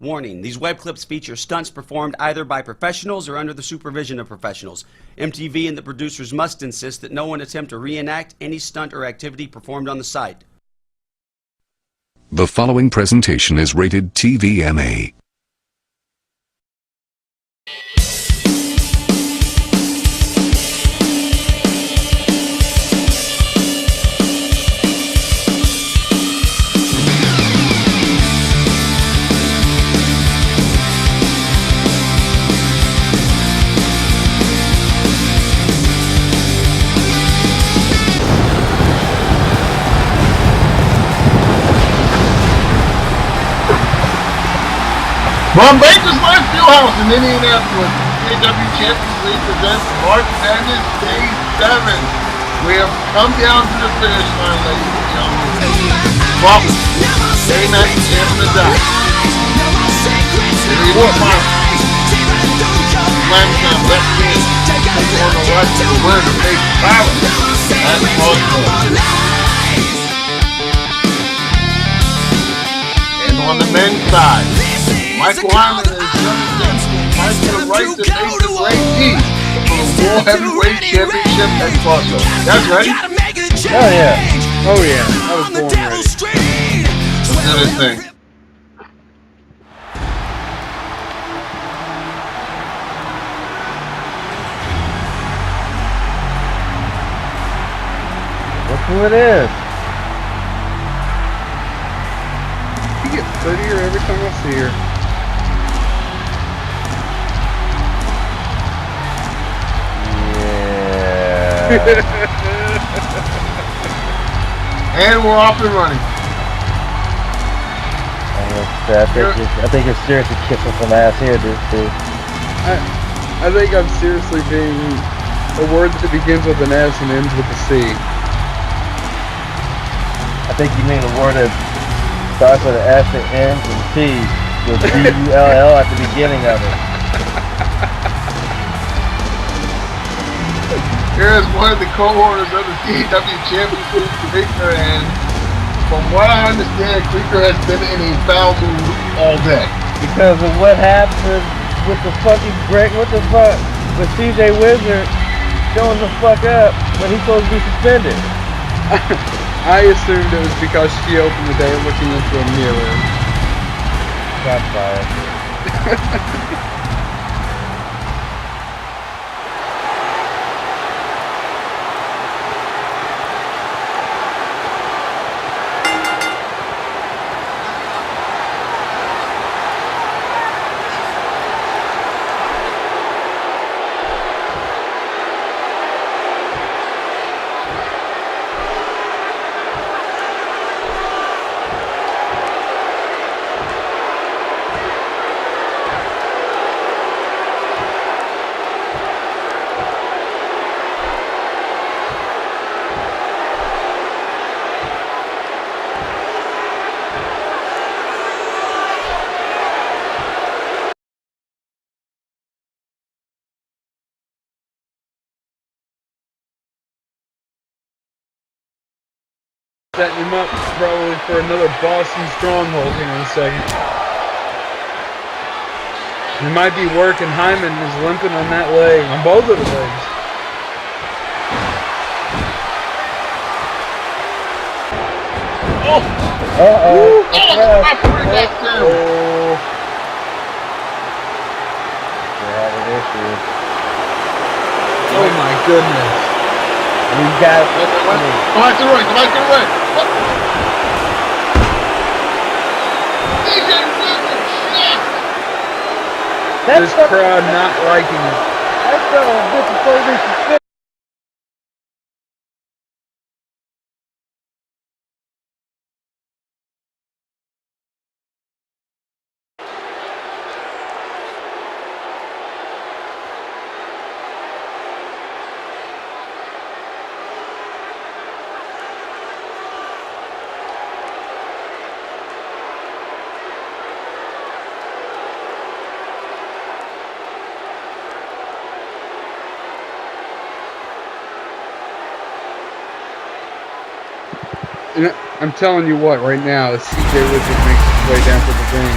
Warning, these web clips feature stunts performed either by professionals or under the supervision of professionals. MTV and the producers must insist that no one attempt to reenact any stunt or activity performed on the site. The following presentation is rated TVMA. From Baker's Life Fieldhouse in Indianapolis, the CCL Champions League presents March Madness Day 7. We have come down to the finish line, ladies and gentlemen. Welcome. Day 9 champion of die. Three more final. Slam down left hand. Take on the right to the winner to face Pyra. That's Crossroads. And on the men's side, Michael Heinman is Mike to the right to face the great team for the World Heavyweight Championship at Crossroads. That's right. Oh yeah. Oh yeah. I was born ready. Let's do this thing. Look who it is. She gets prettier every time I see her. And we're off and running. I think you're seriously kissing some ass here, dude. I think I'm seriously being a word that begins with an S and ends with a C. I think you mean a word that starts with an S and ends with T, with B-U-L-L at the beginning of it. Here is one of the co-owners of the CCL Champions League, Elektra, and from what I understand, Elektra has been in a foul mood all day. Because of what happened with the fucking break, what the fuck, with CJ Wizard showing the fuck up when he's supposed to be suspended. I assumed it was because she opened the day looking into a mirror. Shots fired. Setting him up probably for another Boston stronghold here in a second. It might be working. Heinman is limping on that leg, on both of the legs. Oh! Uh-oh. They're having issues. Oh my goodness. We got it. Come back to the right, come back to the right. This crowd not liking it. That's a bitch is so disrespectful. And I'm telling you what, right now, CJ Wizard makes his way down to the ring.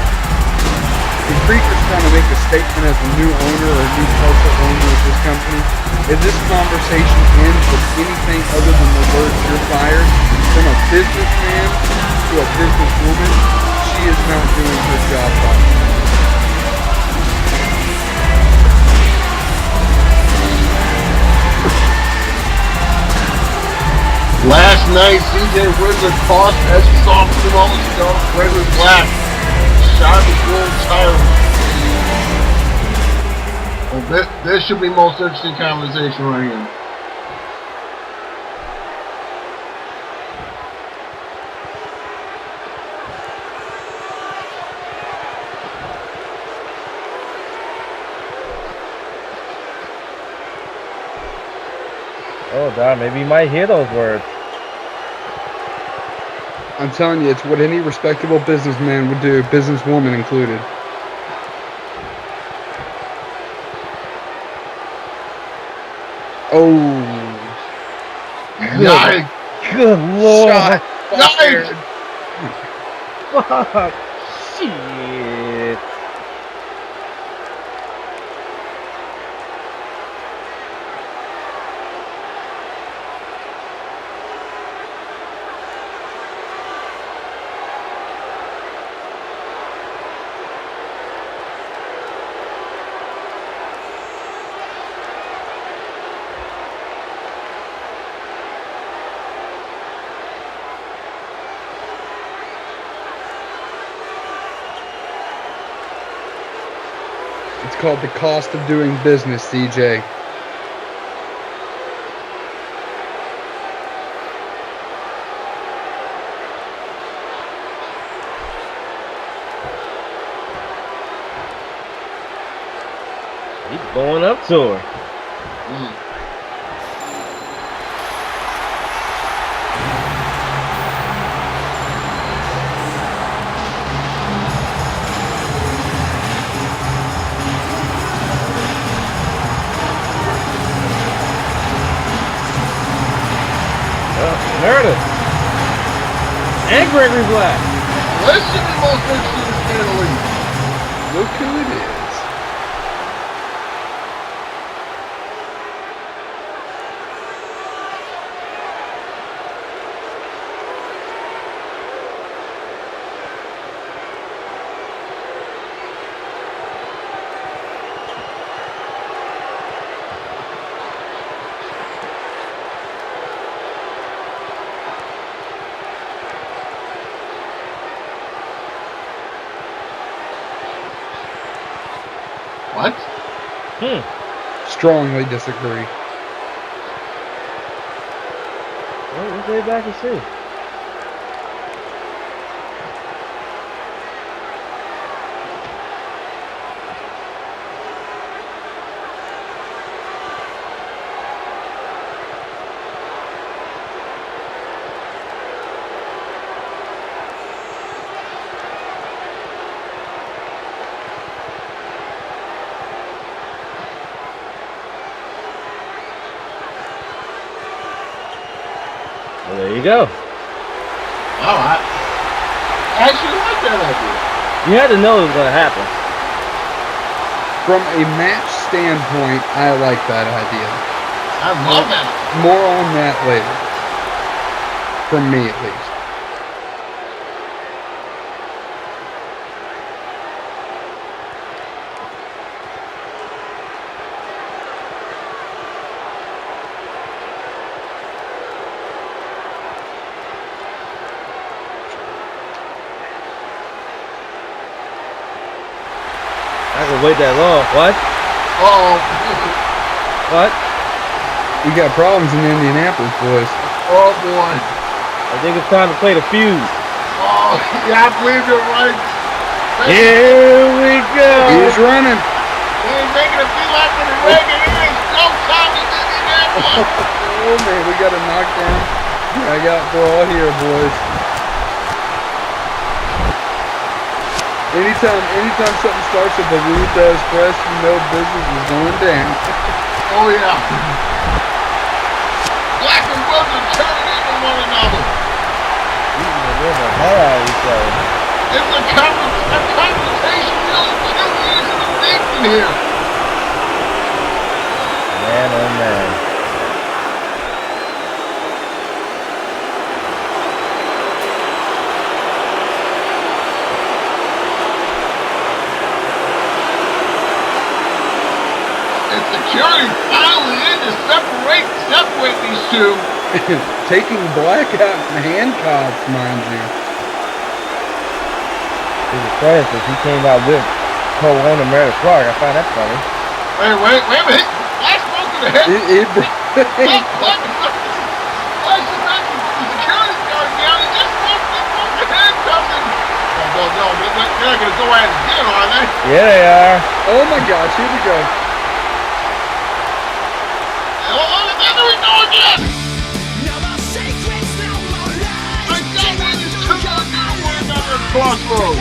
Creeker's trying to make a statement as a new owner or a new partial owner of this company. If this conversation ends with anything other than the words "you're fired" from a businessman to a businesswoman, she is not doing her job properly. Last night, CJ Wizard tossed as you saw him a few moments ago. Gregory Black shot his world title. Well, this should be the most interesting conversation right here. Oh, God, maybe you might hear those words. I'm telling you, it's what any respectable businessman would do, businesswoman included. Oh. Yikes! Good Lord. Shot fired. Fuck. Shit. It's called the cost of doing business, CJ. He's going up to her. Meredith. And Gregory Black. This should be the most interesting to say the least. Look who it is. What? Strongly disagree. Well, let's go back and see. Well, there you go. Wow, I actually like that idea. You had to know it was going to happen. From a match standpoint, I like that idea. I love that. More on that later. From me, at least. I can wait that long. What? Uh-oh. What? We got problems in Indianapolis, boys. Oh, boy. I think it's time to play the feud. Oh, yeah, I believe you're right. Here we go. He's running. He's making a beeline for the ring, and it is showtime in Indianapolis. Oh, man, we got a knockdown. I got brawl here, boys. Anytime something starts with the Ruta Express, you know business is going down. Oh, yeah. Black and Wilson turning into one another. Beating the hell out of each other. It's a confrontation really too thinking here? Man, oh man. And security finally in to separate these two. Taking Black out in handcuffs, mind you. He's a Francis. He came out with co-owner Meredith Clark. I find that funny. Wait a minute. Black broke in the head. Black flashing back the security guard down. He just broke the handcuffs. No, they're not going to go at it again, are they? Yeah, they are. Oh my gosh, here we go. Oh, there we go again. I got one is two one another at Crossroads.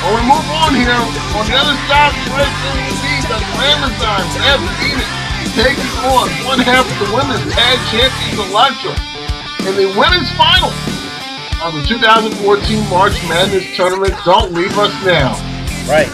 Well, we move on here. On the other side of the race, we the Amazon, Beth taking on one half of the women's tag champions, Elektra, in the women's final of the 2014 March Madness tournament. Don't leave us now. Right.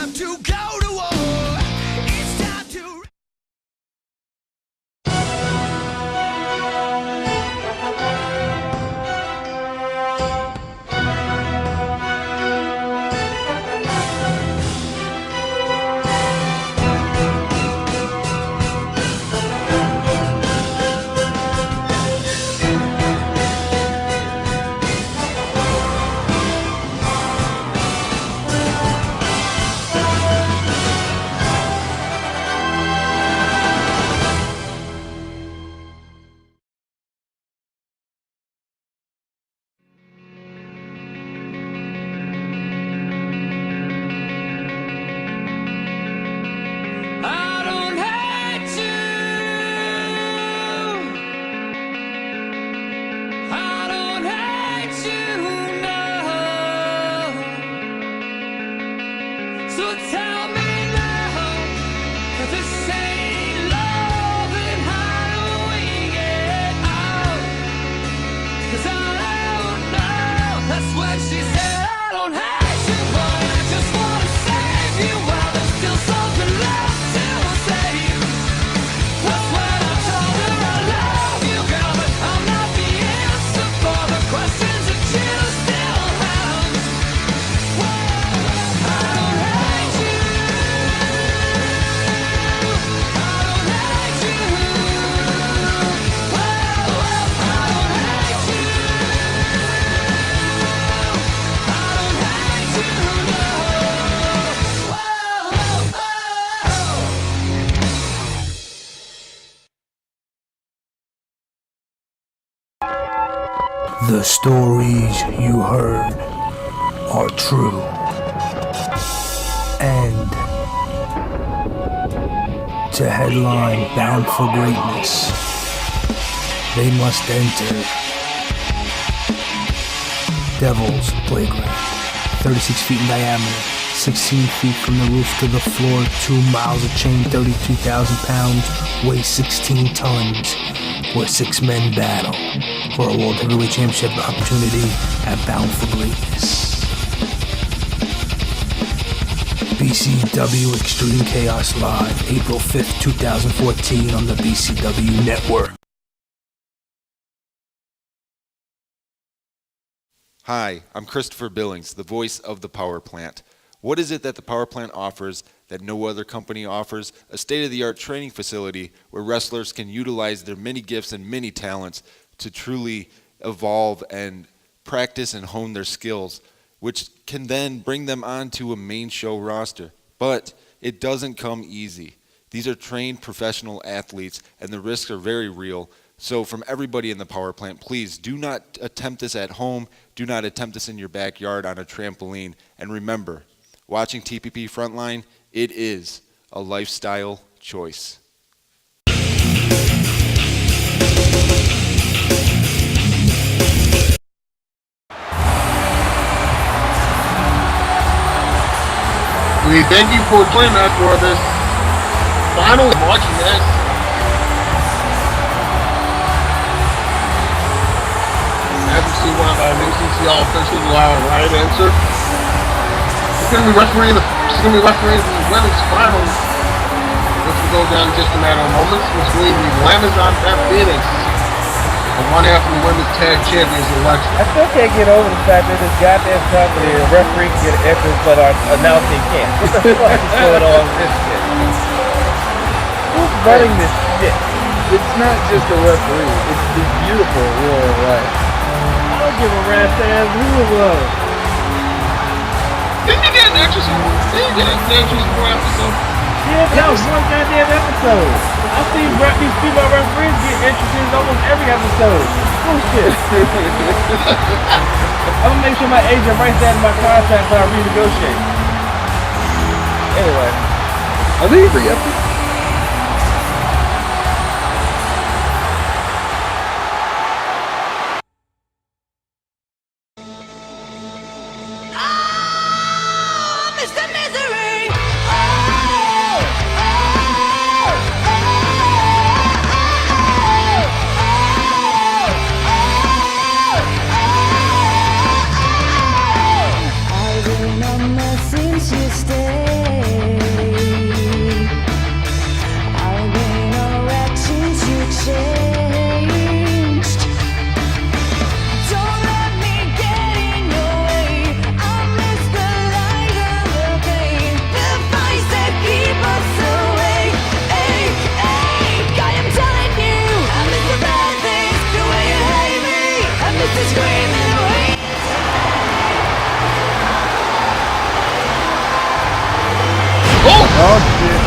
The stories you heard are true. And to headline Bound for Greatness, they must enter Devil's Playground. 36 feet in diameter, 16 feet from the roof to the floor, 2 miles of chain, 32,000 pounds, weighs 16 tons, where 6 men battle for a World Heavyweight Championship opportunity at Bound for Greatness. BCW Extreme Chaos Live, April 5th, 2014 on the BCW Network. Hi, I'm Christopher Billings, the voice of the Power Plant. What is it that the Power Plant offers that no other company offers? A state-of-the-art training facility where wrestlers can utilize their many gifts and many talents to truly evolve and practice and hone their skills, which can then bring them onto a main show roster. But it doesn't come easy. These are trained professional athletes, and the risks are very real. So from everybody in the Power Plant, please do not attempt this at home. Do not attempt this in your backyard on a trampoline. And remember, watching TPP Frontline, it is a lifestyle choice. We thank you for joining us for this final March Madness. As we see one of our new CCL officials will have a right answer. She's going to be refereeing the women's finals, which will go down in just a matter of moments, which will be Amazon Beth Phoenix, and one half of the women's tag champions election. I still can't get over the fact that this goddamn company, the referee can get an entrance, but our announcing can't. What the fuck is going on with this shit? Who's running this shit? It's not just a referee. It's the beautiful Royal Right. I don't give a rat's ass who it was. Didn't you get an entrance in one episode? Yeah, that was one goddamn episode. I've seen these female referees get entrances almost every episode. Bullshit. I'm gonna make sure my agent writes that in my contract when I renegotiate. Anyway. Are they every episode? Oh shit.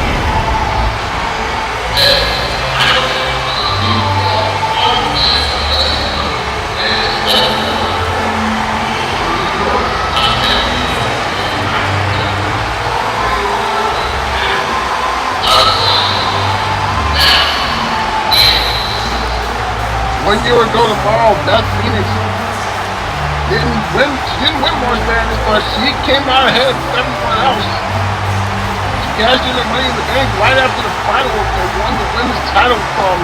One year ago tomorrow, Beth Phoenix didn't win March Madness, but she came out ahead of everyone else. She cashed in the Money in the Bank right after the final and won the women's title from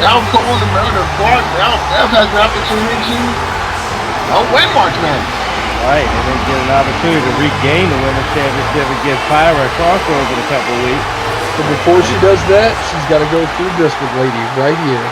now Cole and Meredith Clark. Now Beth has an opportunity to win March Madness. Right, and then get an opportunity to regain the women's championship against Pyra at Crossroads in a couple of weeks. But before she does that, she's got to go through this with lady right here.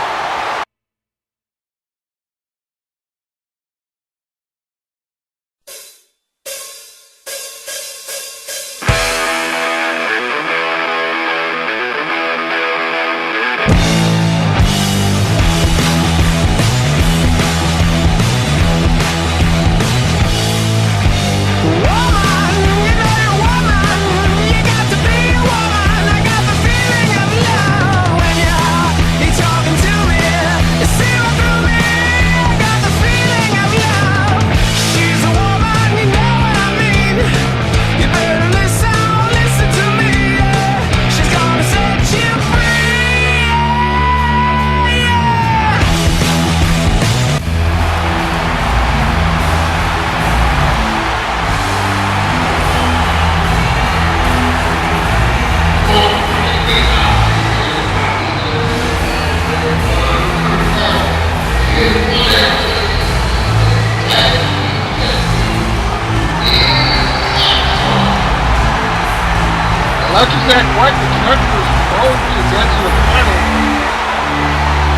Elektra White, the Chargers road to advance to the final.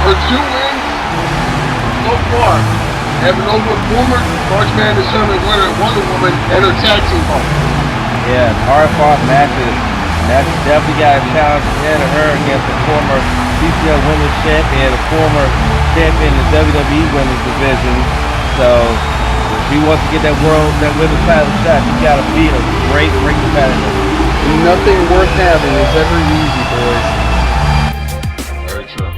Her 2 wins so far have been over former March Madness Sherman winner Wonder Woman and her tag team partner. Yeah, hard-fought matches. That's definitely got a challenge ahead of her against the former CCL Women's Champion, the former champion in the WWE Women's Division. So, if she wants to get that women's title shot, she's got to beat a great competitor. Nothing worth having is ever easy, boys. Very true.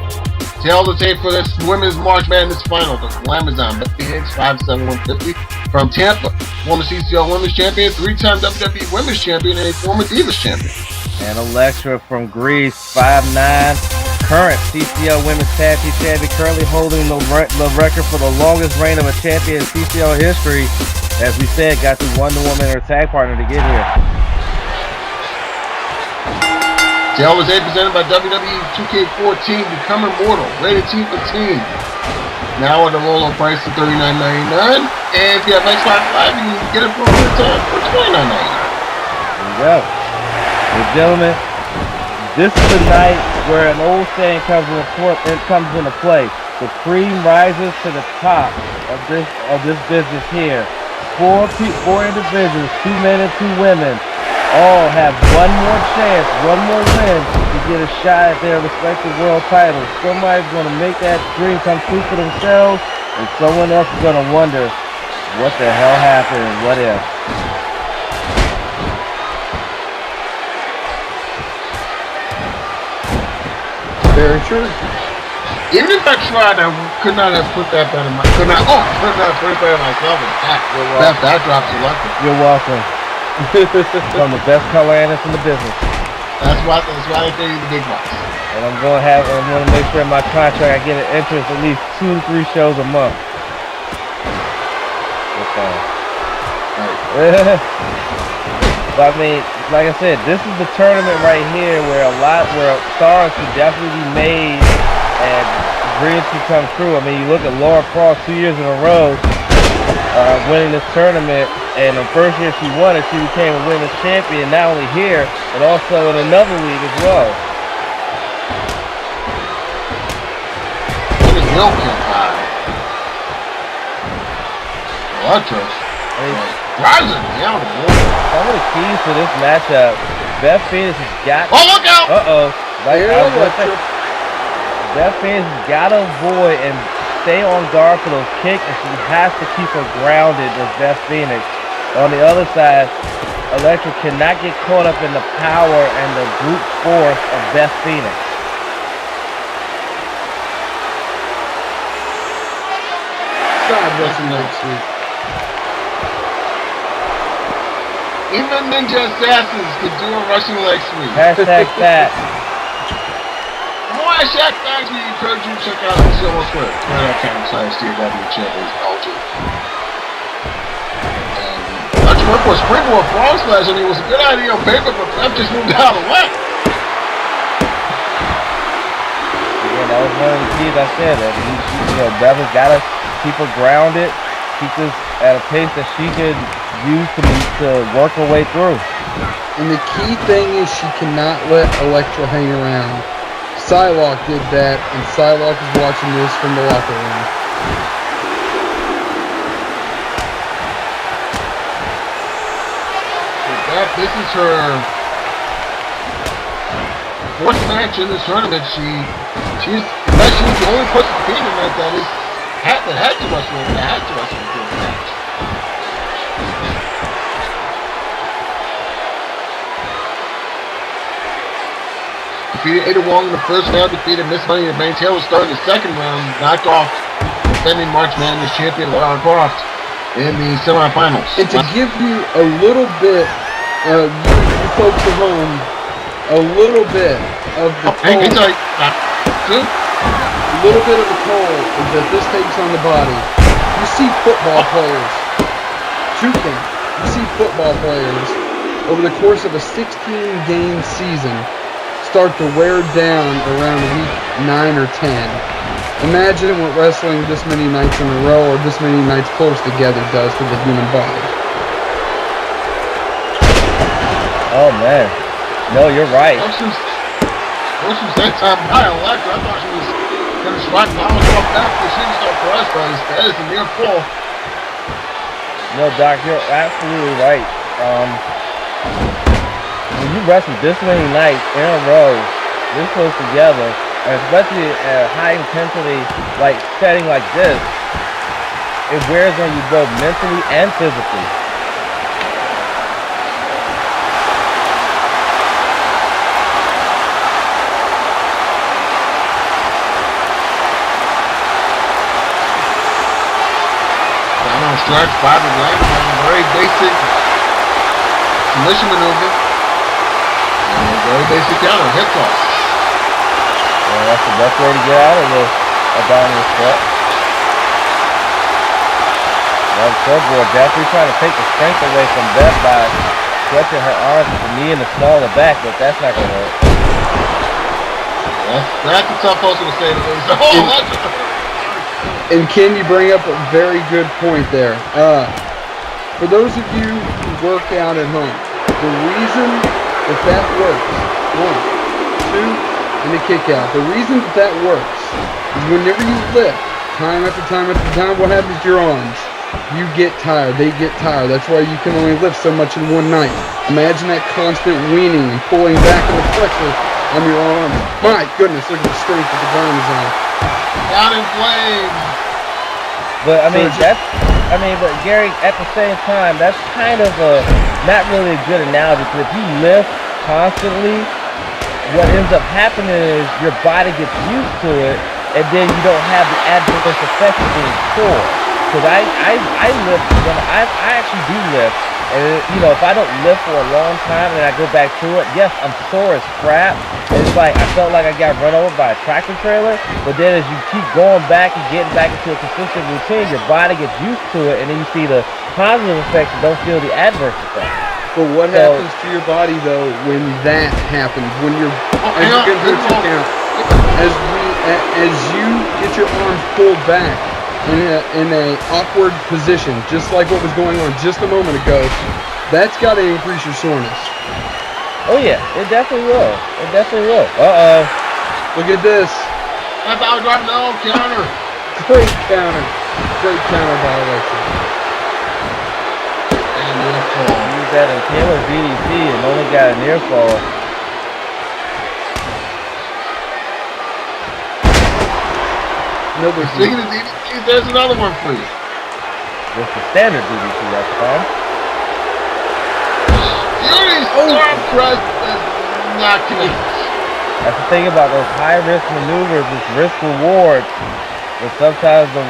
Tail of the tape for this women's March Madness final. The Amazon Beth Phoenix 5'7", 150 from Tampa. Former CCL Women's Champion, 3-time WWE Women's Champion, and a former Divas Champion. And Elektra from Greece, 5'9", current CCL Women's Tag Team Champion, currently holding the record for the longest reign of a champion in CCL history. As we said, got through Wonder Woman and her tag partner to get here. Tail was presented by WWE 2K14, Become Immortal, rated T for teen. Now at a low price of $39.99. And if you have Xbox Live, you can get it for $29.99. There you go. Well, gentlemen, this is the night where an old saying comes into play. The cream rises to the top of this business here. Four individuals, 2 men and 2 women, all have one more chance, one more win to get a shot at their respective world titles. Somebody's going to make that dream come true for themselves, and someone else is going to wonder what the hell happened and what if. Very true. Even if I tried, I could not have put that better. Could not put it better myself. That drops Elektra. You're welcome. From the best color analyst in the business. That's why they pay you the big bucks. And I'm going to make sure in my contract I get an interest at least 2 to 3 shows a month. But I mean, like I said, this is the tournament right here where stars can definitely be made and dreams can come true. I mean, you look at Laura Cross 2 years in a row winning this tournament, and the first year she won it, she became a women's champion, not only here, but also in another league as well. What is milk can high? Elektra. Rising down the water. Some of the keys to this matchup, Beth Phoenix has got... Oh, look out! Beth Phoenix has got to avoid and stay on guard for those kicks, and she has to keep her grounded as Beth Phoenix. On the other side, Elektra cannot get caught up in the power and the brute force of Beth Phoenix. Side wrestling next week. Even Ninja Assassins could do a Russian leg sweep. Hashtag that. More hashtag facts, we encourage you to check out CCL March Madness. Twitter.com/DW Champions LG. Let's work with Springboard Frog Splash. I mean, it was a good idea on paper, but Beth just moved out of the way. Yeah, that was one of the keys I said. That Beth has got to keep her grounded, keep this at a pace that she could use to work her way through. And the key thing is she cannot let Elektra hang around. Psylocke did that, and Psylocke is watching this from the locker room. This is her 4th match in this tournament. She's the only person competing like that had to wrestle in the 4th match. Defeated Ada Wong in the 1st round, defeated Miss Money and Main Taylor starting the 2nd round, knocked off defending March Madness champion Lara Croft in the semifinals. And to give you a little bit, you folks at home, a little bit of the toll, a little bit of the toll that this takes on the body. You see football players, you see football players over the course of a 16-game season start to wear down around week 9 or 10. Imagine what wrestling this many nights in a row or this many nights close together does to the human body. Oh man, no, you're right. Versus that time by Elektra, I thought she was going to strike the house off after she didn't start pressed, but instead it's a near fall. No, Doc, you're absolutely right. When you wrestle this many nights in a row, this close together, and especially at a high intensity like setting like this, it wears on you both mentally and physically. Stretch, Bobby Blank, very basic submission maneuver. And a very basic counter, hip toss. Yeah, that's the best way to get out of this abdominal stretch. Well, Surfboard definitely trying to take the strength away from Beth by stretching her arms with the knee and the small of the back, but that's not going to work. That's a tough hustle to say the least. Oh, that's And Ken, you bring up a very good point there. For those of you who work out at home, the reason that works, 1, 2, and a kick out. The reason that works is whenever you lift, time after time after time, what happens to your arms? You get tired. They get tired. That's why you can only lift so much in one night. Imagine that constant weaning and pulling back of the pressure on your arms. My goodness, look at the strength that the burn is on. Down in flames. But I mean, but Gary, at the same time, that's kind of not really a good analogy, because if you lift constantly, what ends up happening is your body gets used to it, and then you don't have the adverse effects of being sore. Because I lift, I actually do lift, and if I don't lift for a long time and I go back to it, yes, I'm sore as crap. It's like I felt like I got run over by a tractor trailer, but then as you keep going back and getting back into a consistent routine, your body gets used to it, and then you see the positive effects and don't feel the adverse effects. But what happens to your body though when that happens? When you're as you get your arms pulled back in a awkward position, just like what was going on just a moment ago, that's got to increase your soreness. Oh yeah, it definitely will. It definitely will. Look at this. That's how I drop the counter. Great counter. Great counter by Elektra. And near fall. Use that in Taylor BDC and only got a near fall. Speaking of DDTs, there's another one for you. Just the standard DDT, that's fine. Beauty's storm crust is not connected. That's the thing about those high-risk maneuvers, it's risk-reward. But sometimes the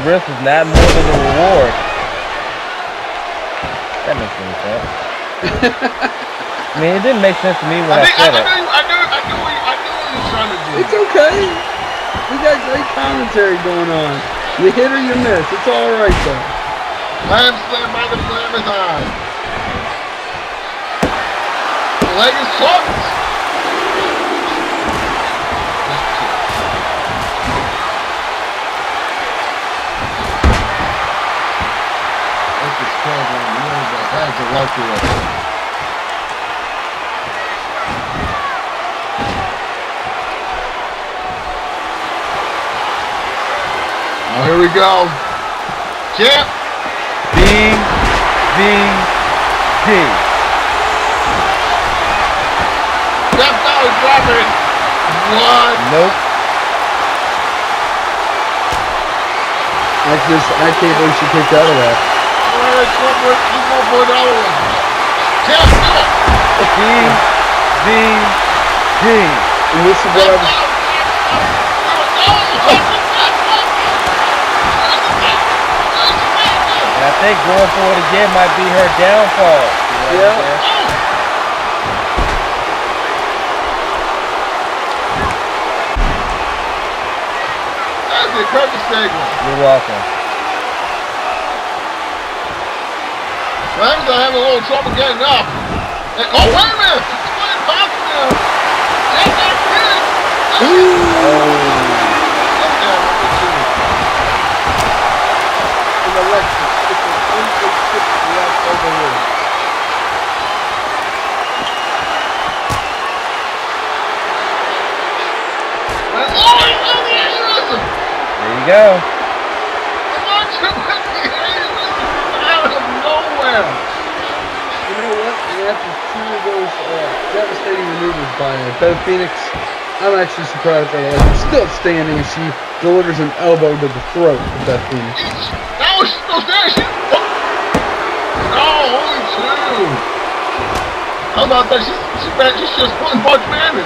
risk is not more than the reward. That makes any sense. I mean, it didn't make sense to me when I said it. I knew what you're trying to do. It's okay. We got great commentary going on. You hit or you miss. It's all right though. Slam by the flame is on. The leg is hooked. This is crazy. That's a lucky. Oh, here we go. Champ. BVD. Step down, drop it. What? Nope. I can't believe she kicked out of that. All right, he's going for another one. Champ, do it. BVD. And this is what I was... And I think going for it again might be her downfall. Yeah. That's the perfect segment. You're welcome. Rams are having a little trouble getting up. And, oh, wait a minute. It's playing possible. That's not good. And Elektra, it's an instant ship left over here. There you go. Out of nowhere. You know what? And after two of those devastating maneuvers by Beth Phoenix, I'm actually surprised that Elektra's still standing as she delivers an elbow to the throat of Beth Phoenix. Now she's still standing. No, only two. How about that? She's just one March Madness.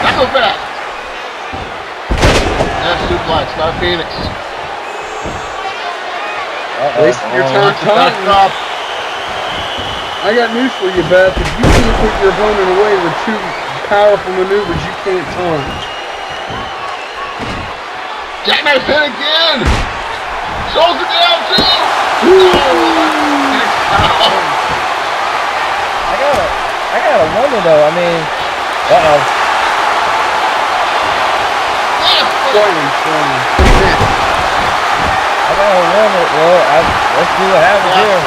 Not so fast. That's suplex by Phoenix. Wasting your time taunting. I got news for you, Beth. If you can't put your opponent away with two powerful maneuvers, you can't taunt. Jackknife hit again. Shoulder down too. I gotta wonder though. I mean, Left Sherman. I gotta win it. Well, let's see what happens here.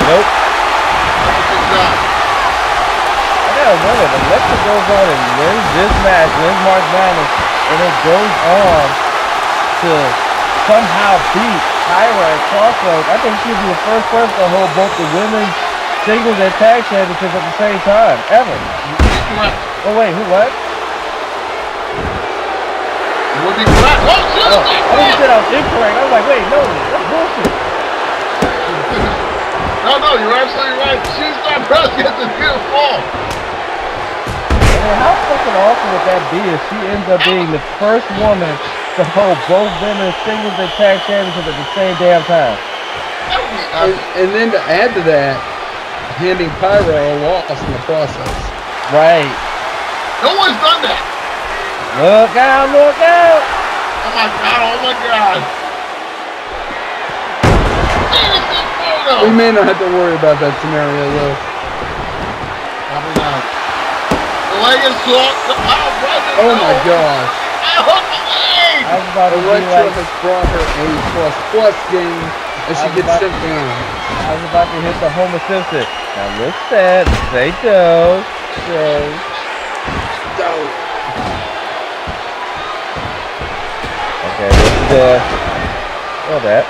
Nope. I gotta win it. Elektra goes on and wins this match, wins March Madness, and it goes on to somehow beat Pyra at Crossroads. I think she'll be the first person to hold both the women's singles and tag championships at the same time, ever. Oh wait, who what? Would be correct. Oh, I thought you said I was incorrect. I was like, wait, no, that's bullshit. No, you're absolutely right. She's not press gets a good fall. Man, how fucking awesome would that be if she ends up being the first woman to hold both women's singles and tag championships at the same damn time? And then to add to that, handing Pyra a loss in the process. Right. No one's done that. Look out, look out! Oh my god. We may not have to worry about that scenario though. Probably not. The leg is caught. Oh my gosh. I hooked the leg. I was about to be Elektra like, has brought her a ++ game as she gets sent down. I was about to hit the Homer Simpson. Now look sad, say Joe. Okay, this is that.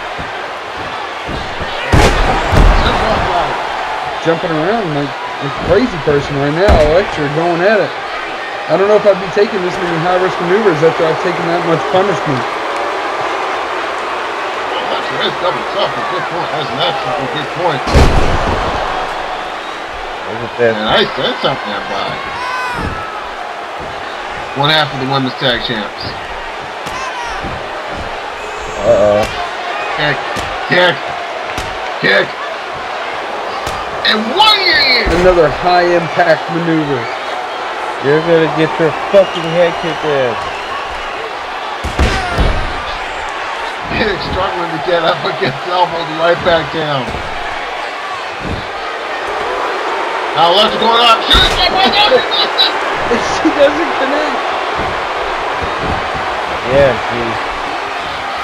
Jumping around like a crazy person right now. Elektra going at it. I don't know if I'd be taking this many high-risk maneuvers after I've taken that much punishment. That's double tough. Good point. That's an absolutely good point. Look at this. And I said something about it. One half of the women's tag champs. Kick. And 1 year. Another high-impact maneuver. You're gonna get your fucking head kicked in. Kick struggling to get up against elbows right back down. Now Elektra going up. Shoot it right now. She doesn't connect. Yeah, she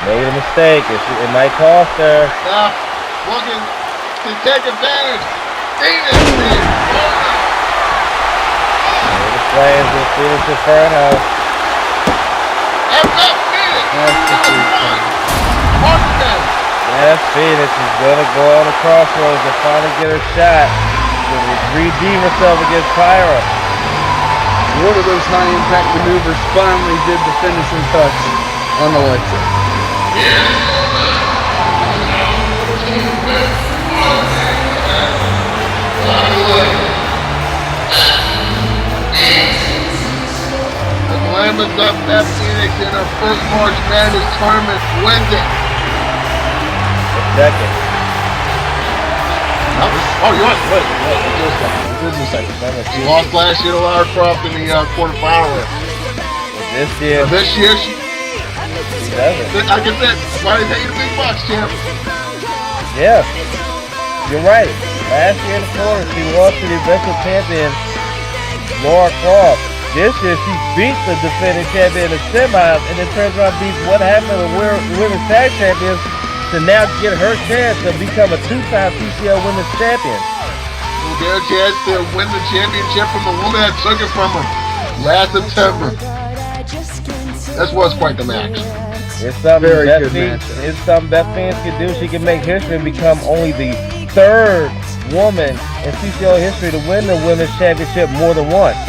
made a mistake. It might cost her. Now looking to take advantage. Flames with Phoenix Inferno. And Beth Yes, Phoenix is gonna go on the Crossroads and finally get her shot to redeem herself against Pyra. One of those high-impact maneuvers finally did the finishing touch on Elektra. Heinman's up Beth Phoenix in her first March Madness tournament wins it. Second. Oh, you lost. Wait, just a second. She lost last year to Lara Croft in the quarterfinal. This year she doesn't. like I said, somebody pay the big bucks, champ. Yeah, you're right. Last year in the quarter, she lost to the eventual champion, Lara Croft. This year, she beat the defending champion in the semis, and then turns around and beats what happened to the women's tag champions to now get her chance to become a two-time CCL women's champion. Will get a chance to win the championship from the woman that took it from her last September. This was quite the match. It's something Beth Phoenix can do. She can make history and become only the third woman in CCL history to win the women's championship more than once.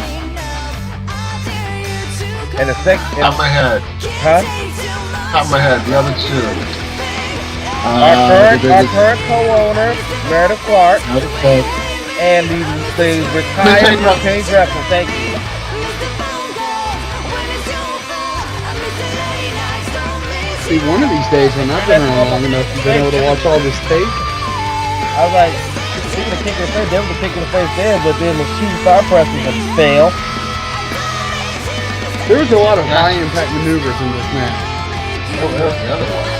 And the second... Top of my head. Huh? Top of my head, the other two. Our current co-owner, Meredith Clark, and the retired Paige Russell. Thank you. See, one of these days when I've been around long enough, you've been able to watch all this tape. I was like, speaking of kicking the face, they were kicking the face there, but then the two star presses would fail. There was a lot of high-impact maneuvers in this match. Oh, there's the other one.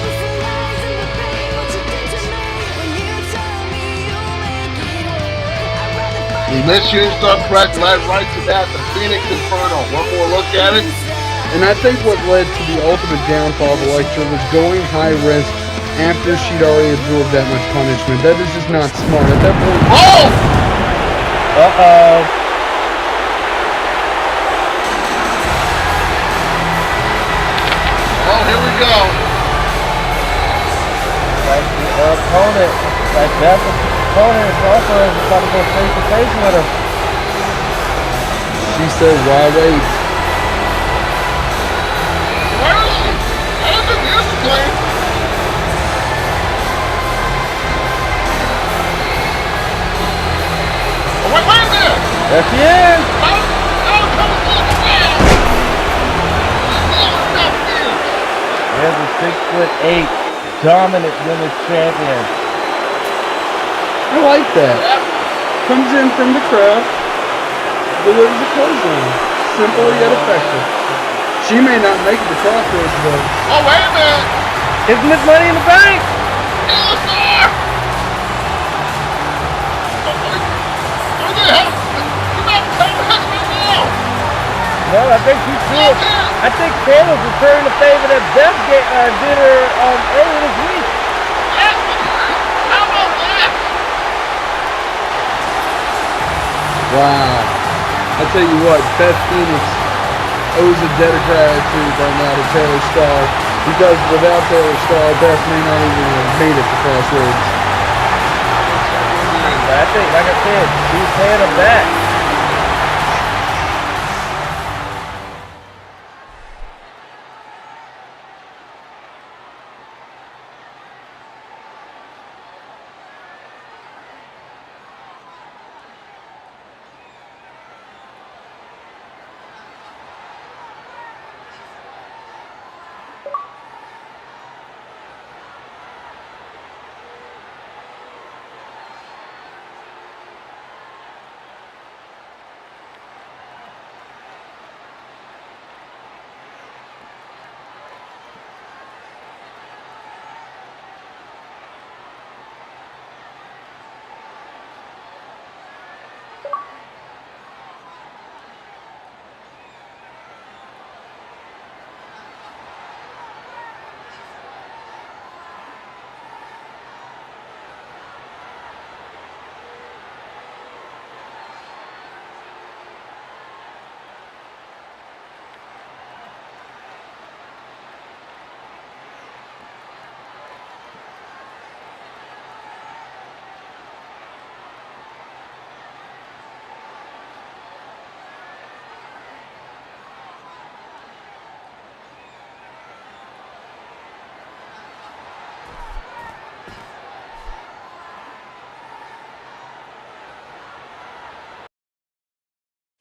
The missed shooting star press led right to that, the Phoenix Inferno. One more look at it. And I think what led to the ultimate downfall of Elektra was going high risk after she'd already absorbed that much punishment. That is just not smart. At that point... Oh! Uh-oh. Oh, here we go. Like the opponent, like Beth's opponent, Crossroads is about to go face to face with her. She said, why wait? Where is she? There's the music playing. Oh, wait a minute. There she is. There's a 6'8" dominant women's champion. I like that. Comes in from the crowd, delivers a clothesline. Simple yet effective. She may not make it to Crossroads though. Oh, wait a minute. Isn't this Money in the Bank? Elektra! What the hell? You're not telling us right now. No, I think she's doing. I think Taylor's returning the favor that Beth did her earlier this week. How about that? Wow. I tell you what, Beth Phoenix owes a debt of gratitude right now to Taylor Starr, because without Taylor Starr, Beth may not even have made it to Crossroads. But I think, like I said, she's paying her back.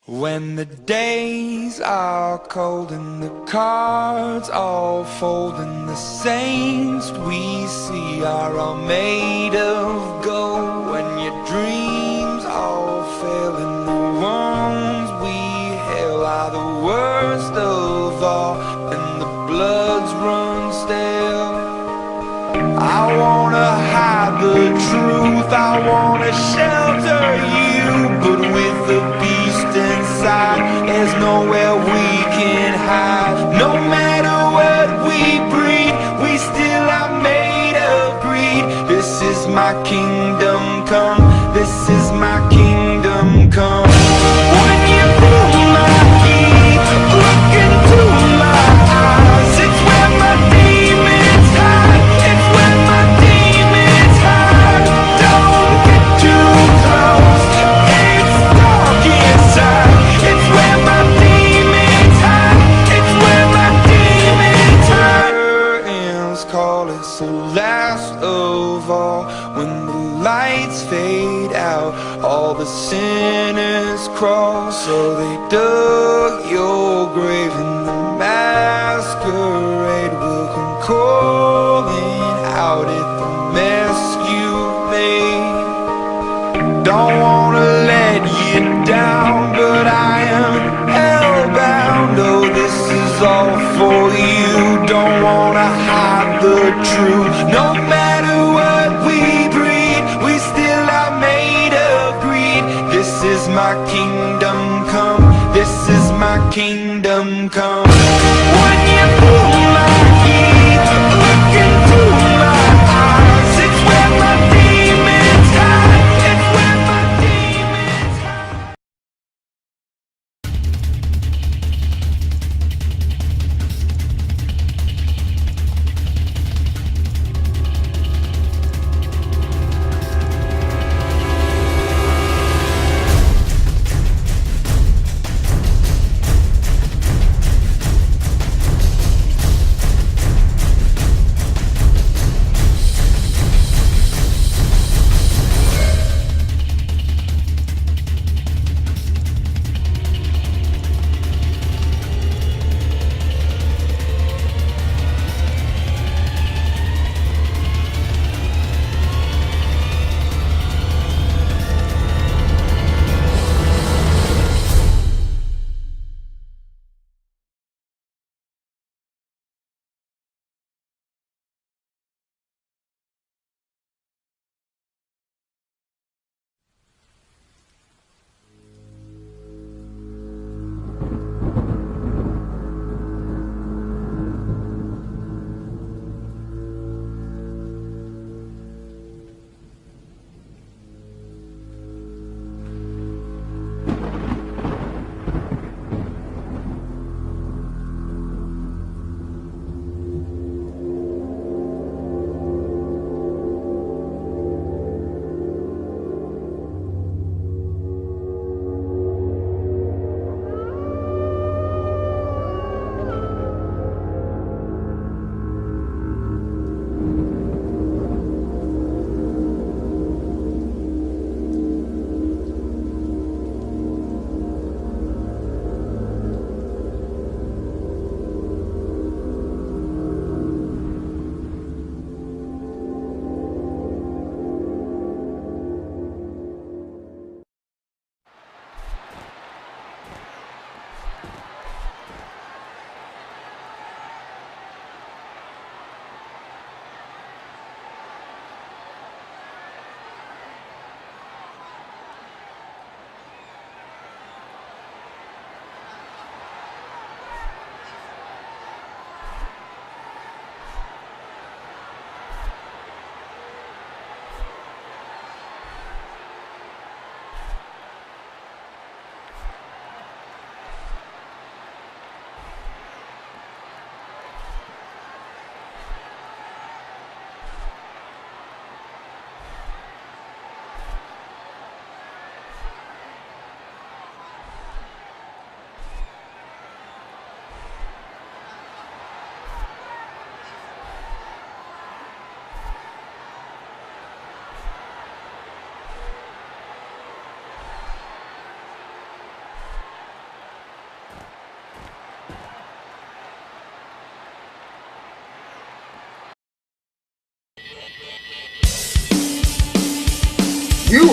When the days are cold and the cards all fold and the saints we see are all made of gold, when your dreams all fail and the ones we hail are the worst of all and the bloods run stale, I wanna hide the truth, I wanna shelter you, but with the beast inside, there's nowhere we can hide. No matter what we breed, we still are made of greed. This is my kingdom come, this is my kingdom come. When you pull my key, look into my eyes, it's where my demons hide, it's where my demons hide. Don't get too close, it's dark inside, it's where my demons hide, it's where my demons hide. Curtains call, it's the last of all. When the lights fade out, all the sinners crawl. So they dug your grave and the masquerade will come calling out at the mess you made. Don't wanna let you down, but I am hellbound. Oh, this is all for you. Don't wanna hide the truth. No matter what we breed, we still are made of greed. This is my kingdom come, this is my kingdom come.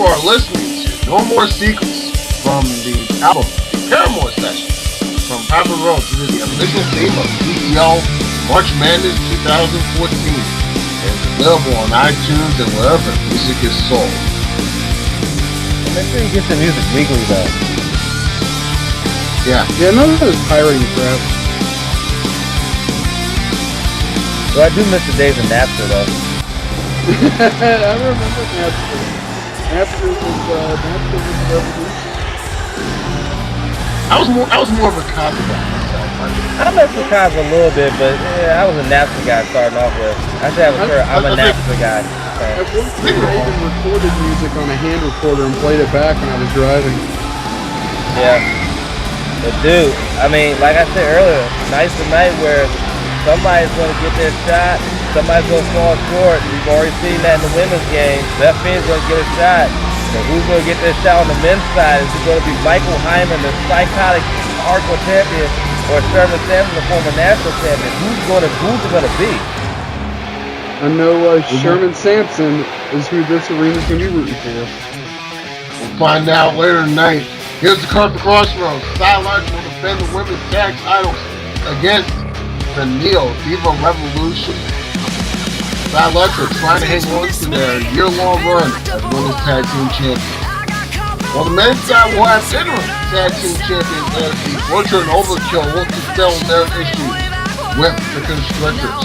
are listening to No More Secrets from the album Paramore Session from Crossroads. It is the official theme of CCL March Madness 2014. It's available on iTunes and wherever music is sold. Make sure you get the music weekly though. Yeah. Yeah, none of those pirating crap. Well, I do miss the days of Napster though. I remember Napster. Napster was the revolution. I was more of a copy guy myself. I messed with Cos a little bit, but yeah, I was a Napster guy starting off with. I should have a shirt, I'm a Napster guy. At one point, I even recorded music on a hand recorder and played it back when I was driving. Yeah. But dude, I mean, like I said earlier, nights tonight where somebody's going to get their shot, somebody's going to fall short. We've already seen that in the women's game. Beth is going to get a shot. And who's going to get their shot on the men's side? Is it going to be Michael Heinman, the psychotic hardcore champion, or Sherman, the former national champion? Who's it going to be? I know Sherman Samson is who this arena's going to be rooting for. We'll find out later tonight. Here's the card for Crossroads. Sideline will defend the women's tag titles against the Neo Diva Revolution. Elektra trying to hang on to their year-long run as women's tag team champions. While the men's side will have interim tag team champions as the Butcher and Overkill look to settle their issues with the Constrictors.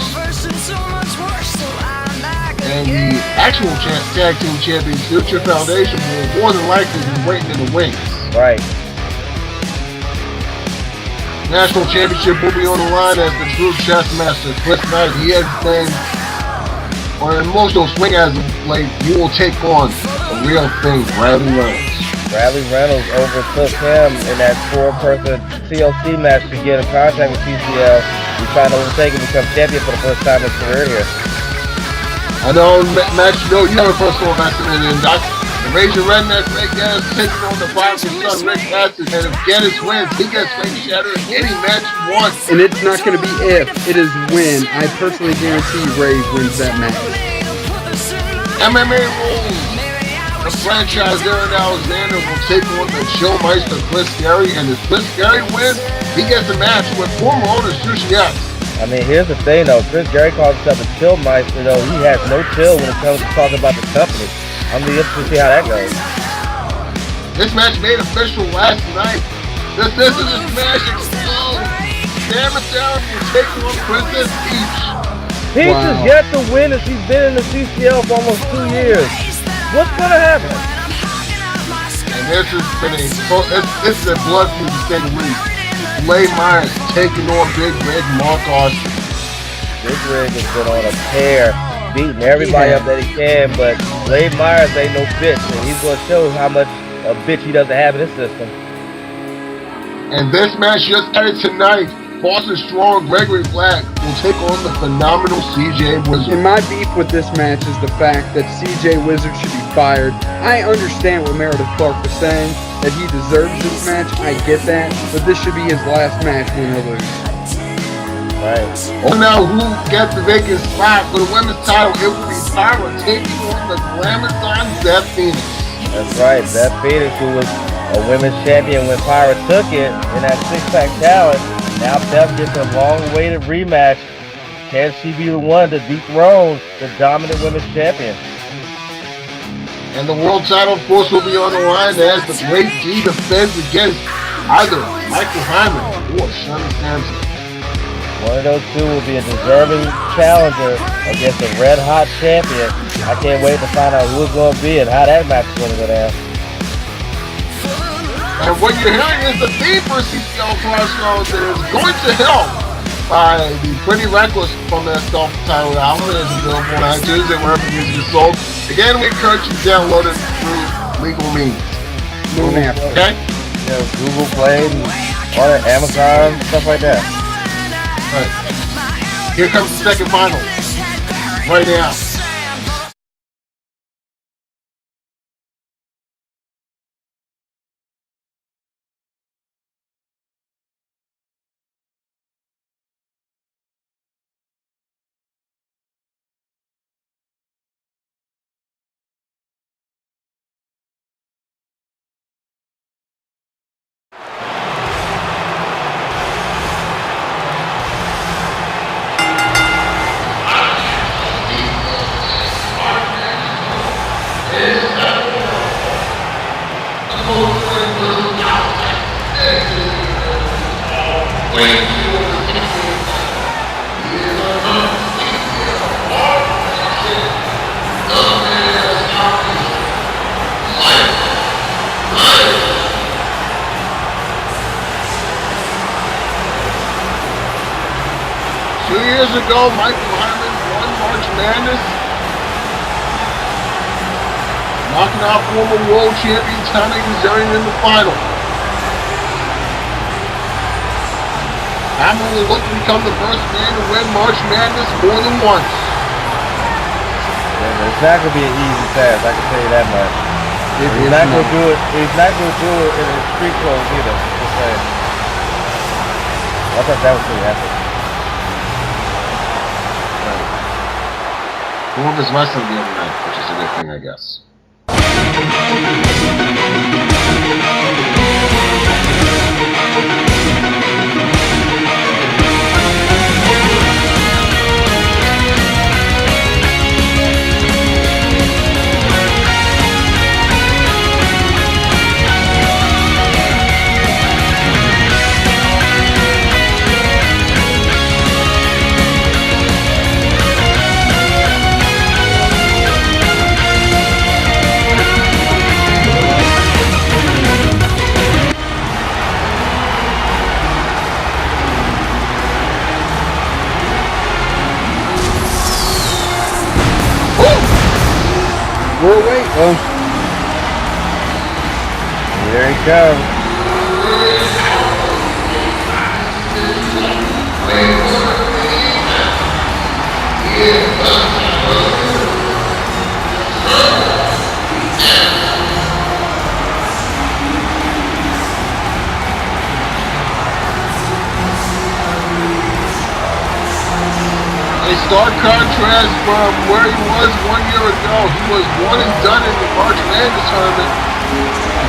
And the actual tag team champions, Future Foundation, will more than likely be waiting in the wings. Right. National Championship will be on the line as the true chess master, Chris Knight. He has been on an emotional swing as of late. He will take on the real thing, Bradley Reynolds. Bradley Reynolds overtook him in that 4-person TLC match to get in contact with CCL. He's trying to overtake and become champion for the first time in his career here. I know, Max, you have a personal investment in Doc. The Razor Redneck, Rick Dennis, taking on the Bob's son, Rick Bassett. And if Dennis wins, he gets Ring Shatter in any match he wants. And it's not going to be if, it is when. I personally guarantee Ray wins that match. MMA rules. The franchise Aaron Alexander will take on the Showmeister Chris Gary. And if Chris Gary wins, he gets a match with former owner Sushi X. I mean, here's the thing though. Chris Gary calls himself a chill meister though. He has no chill when it comes to talking about the company. I'm interested to see how that goes. This match made official last night. This is a smash explode. Sam Down will take on Princess Peach. Peach has yet to win as she's been in the CCL for almost 2 years. What's gonna happen? And this is a blood feud to say the least. Lay Myers taking on Big Rig Mark Austin. Big Rig has been on a tear, beating everybody up that he can, but Lay Myers ain't no bitch, and he's going to show how much a bitch he doesn't have in his system. And this match just started tonight. Boston Strong Gregory Black will take on the phenomenal CJ Wizard. And my beef with this match is the fact that CJ Wizard should be fired. I understand what Meredith Clark was saying, that he deserves this match. I get that, but this should be his last match, win or lose. Right. Oh, now who gets the vacant spot for the women's title? It will be Pyra taking on the Glamazon Beth Phoenix. That's right, Beth Phoenix, who was a women's champion when Pyra took it in that six-pack challenge. Now Beth gets a long-awaited rematch. Can she be the one to dethrone the dominant women's champion? And the world title, of course, will be on the line as the Great D defends against either Michael Heinman or Sherman Samson. One of those two will be a deserving challenger against a red-hot champion. I can't wait to find out who it's going to be and how that match is going to go down. And what you're hearing is the theme for CCL Crossroads that is Going to Hell by the Pretty Reckless from their self-titled album. It is available on iTunes and wherever music is sold. Again, we encourage you to download it through legal means. Okay? Yeah, Google Play and all that, Amazon, stuff like that. All right. Here comes the second final. Right now. Two years ago, Michael Heinman won March Madness, knocking out former world champion Tommy Kazarian in the final. Heinman will look to become the first man to win March Madness more than once. Yeah, it's not gonna be an easy task, I can tell you that much. He's not gonna do it. He's not gonna do it in his street clothes either. Just saying. I thought that was pretty epic. More of his wrestling the other night, which is a good thing, I guess. We're away. Oh. Here he comes. A stark contrast from where he was 1 year ago. He was one and done in the March Madness tournament.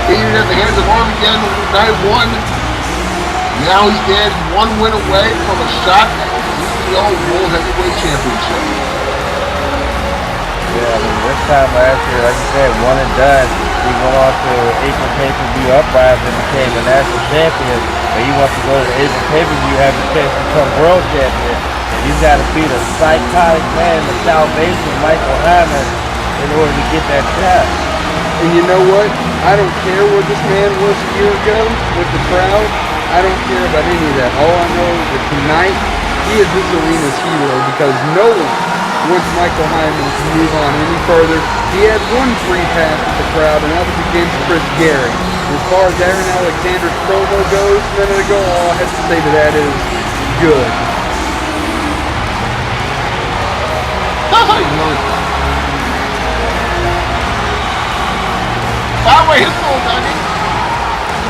Defeated at the hands of Armageddon on night one. Now he stands one win away from a shot at the CCL World Heavyweight Championship. Yeah, I mean, this time last year, like you said, one and done. He went on to April pay-per-view uprising and became a national champion. But he wants to go to the April pay-per-view, have the chance to become world champion. And he's got to beat a psychotic man, the salvation, Michael Heinman, in order to get that shot. And you know what? I don't care where this man was a year ago with the crowd. I don't care about any of that. All I know is that tonight, he is this arena's hero because no one wants Michael Heinman to move on any further. He had one free pass with the crowd, and that was against Chris Gary. As far as Aaron Alexander's promo goes a minute ago, all I have to say to that is good. That's how you know it. By the way, his little nugget,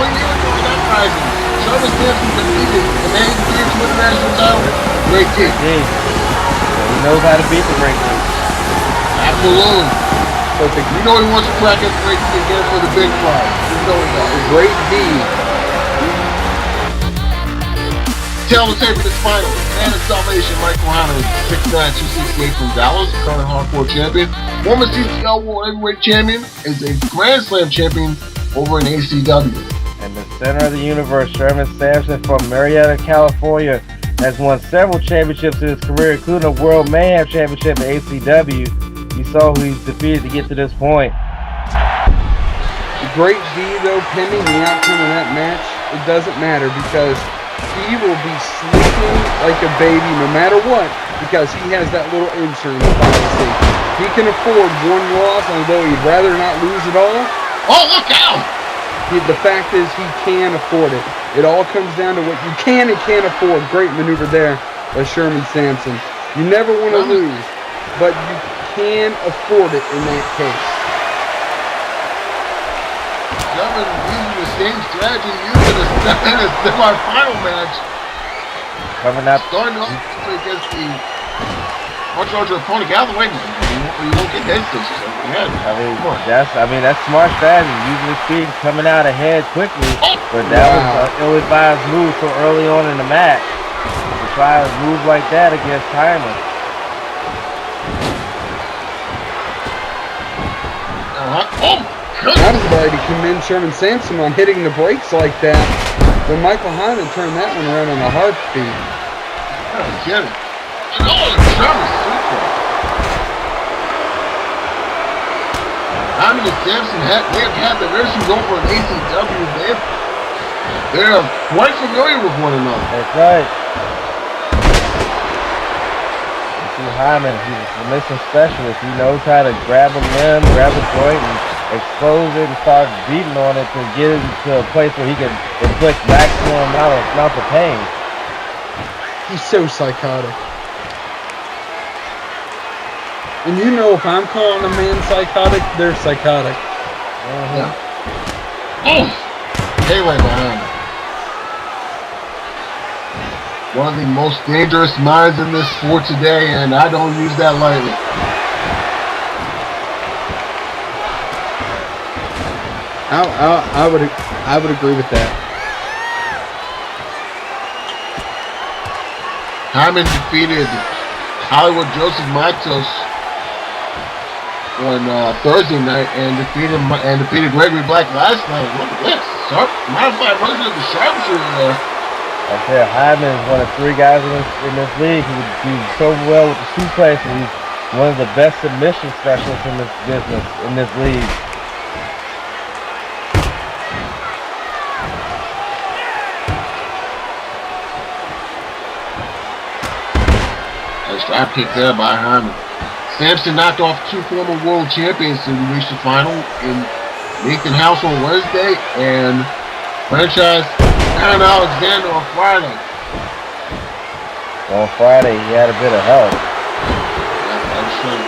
1 year ago in Uprising, Sherman Samson defeated the man who gave to international title, Great King. He knows how to beat the Great King. Absolutely. Perfect. You know he wants to crack at the Great King again for the big prize. You know he does. Great D. Tell the tape for this final. Man of Salvation, Michael Heinman, 6'9", 268 from Dallas, current hardcore champion. Former CCL World Heavyweight Champion, is a Grand Slam champion over in ACW. And the center of the universe, Sherman Samson from Marietta, California, has won several championships in his career, including a World Mayhem Championship at ACW. You saw who he's defeated to get to this point. Great D, though, pending the outcome of that match, it doesn't matter because he will be sleeping like a baby no matter what because he has that little insurance policy. He can afford one loss, although he'd rather not lose it all. Oh, look out! The fact is he can afford it. It all comes down to what you can and can't afford. Great maneuver there by Sherman Samson. You never want to lose, but you can afford it in that case. Sherman using the same strategy used in a semi-final match. Coming up. Starting off against the much larger opponent. Get out of the way, you won't get that distance. I mean, that's smart strategy. Usually speed coming out ahead quickly, but that was an ill-advised move so early on in the match. To try a move like that against Heinman. Oh, I was about to commend Sherman Samson on hitting the brakes like that. But Michael Heinman turned that one around on a heartbeat. Oh, get it. Oh, Sherman super. Heinman and Samson they've had the versions over in ACW. They're quite familiar with one another. That's right. You see Heinman, he's a submission specialist. He knows how to grab a limb, grab a joint, and expose it and start beating on it to get it to a place where he can inflict maximum amount of pain. He's so psychotic. And you know if I'm calling a man psychotic, they're psychotic. Yeah. Oh! Anyway, behind him. One of the most dangerous minds in this sport today, and I don't use that lightly. I would agree with that. Heinman defeated Hollywood Joseph Matos on Thursday night and defeated Gregory Black last night. Look at this. Modified version of the sharpshooter there. I said Heinman is one of 3 guys in this league who do so well with the suplex, and he's one of the best submission specialists in this business, in this league. Nice drop kick there by Heinman. Samson knocked off 2 former world champions to reach the final in Nathan House on Wednesday and franchise Aaron Alexander on Friday. On Friday, he had a bit of help. That's true.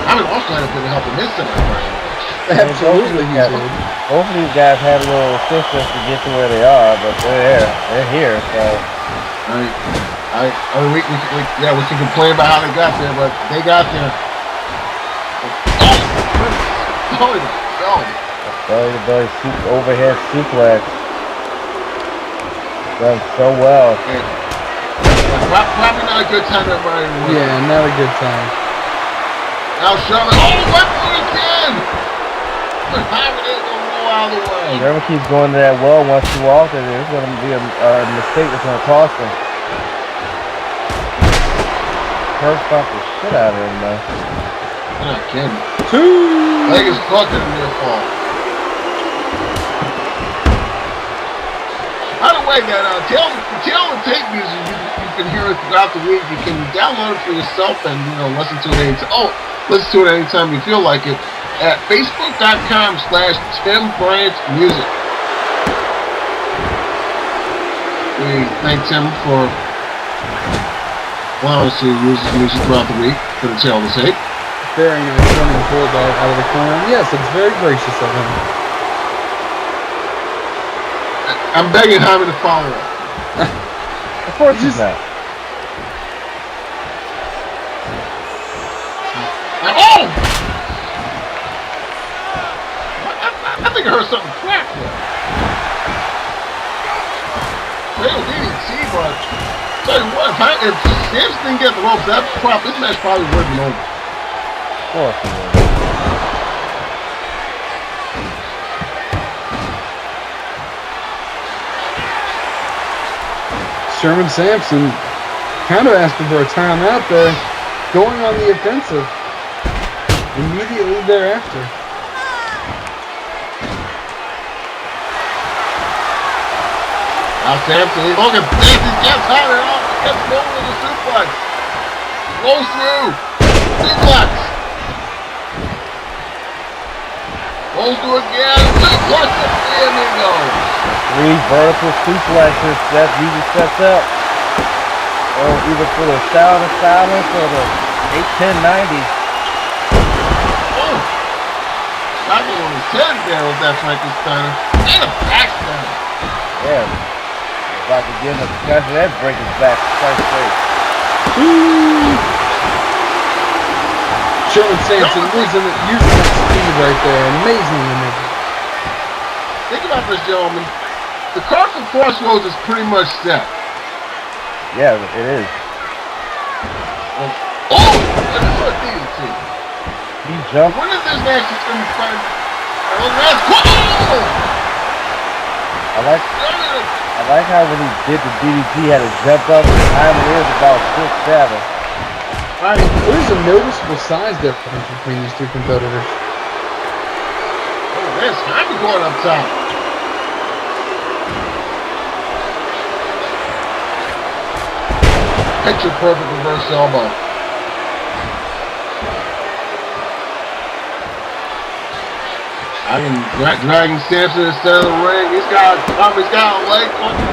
Heinman also had a bit of help in this semi-final match. Absolutely, he did. Both of these guys had a little assistance to get to where they are, but they're there. They're here, so. We can complain about how they got there, but they got there. Belly overhead suplex. Done so well. Probably not a good time, everybody. Yeah, not a good time. Now Sherman, left foot again! But Heinman ain't gonna roll out of the way. Sherman keeps going to that well once too often, and it's going to be a mistake that's going to cost him. Kirk bumped the shit out of him, though. You're not kidding. 2! Leg is caught in the near fall. By the way, that Tale and Tape music you've been hearing throughout the week, you can download it for yourself and listen to it anytime you feel like it at facebook.com/Tim Bryant Music. We thank Tim for allowing us to use his music throughout the week for the Tale and Tape. Very nice running bulldog out of the corner. Yes, it's very gracious of him. I'm begging Heinman to follow up. Of course he's not. I think I heard something crack there. Real DDT, but tell you what, if Samson didn't get the ropes, this match probably would have been over. Of course he would. Sherman Samson kind of asking for a timeout there, going on the offensive immediately thereafter. Now Samson, he's looking big, he gets out and off, he gets going with the suplex. Goes through, suplex. Goes through again, suplex, and he goes. 3 vertical suplexes that usually sets up, or either for the sound of silence or the 8-10-90. Oh! Got me on his head there with that Frankensteiner. And a backstab. Yeah. About to get in a discussion and break his back twice straight. Sherman Samson using that speed right there. Amazing to me. Think about this, gentlemen. The card for Crossroads is pretty much set. Yeah, it is. Oh! This is a DDT. He jumped. When is this match going to be fun? Oh! I like. Sherman I like how when he did the DDT, he had to jump up. The time is about 6'7". Alright, there's a noticeable size difference between these two competitors. Look at this. I'm going up top. Picture perfect reverse elbow. I mean, dragging Samson in the center of the ring. He's got a leg on him.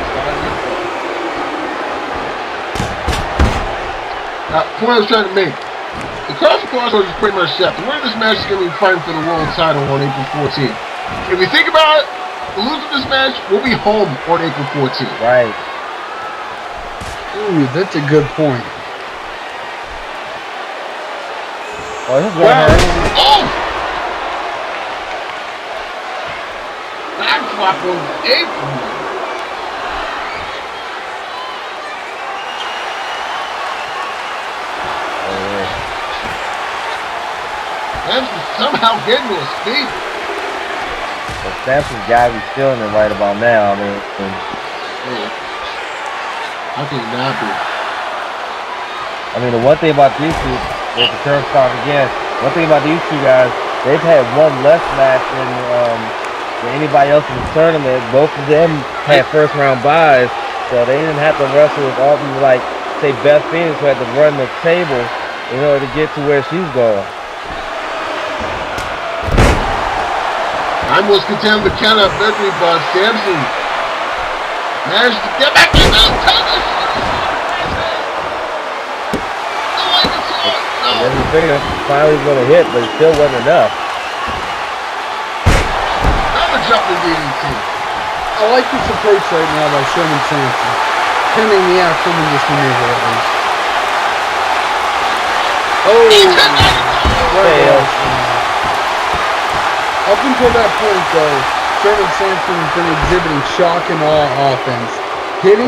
Now, the point I was trying to make. The Crossroads is pretty much set. The winner of this match is going to be fighting for the world title on April 14th. If you think about it, the loser of this match will be home on April 14th. Right. Ooh, that's a good point. Oh, this is gonna hurt. Oh! Backdrop on the apron. Samson somehow getting to his feet. But Samson's got to be feeling it right about now. I mean, How can he not be? the one thing about these two, with the term talk again, one thing about these two guys, they've had one less match than anybody else in the tournament. Both of them had first round buys, so they didn't have to wrestle with all these, like, say, Beth Phoenix, who had to run the table in order to get to where she's going. I was content with the count out victory, but Samson managed to get back in the tennis. And then he figured finally was going to hit, but it still wasn't enough. Another jumping DDT. I like this approach right now by Sherman Samson. Pending the outcome in this maneuver at least. Oh! Fail. Up until that point, though, Sherman Samson has been exhibiting shock and awe offense. Hitting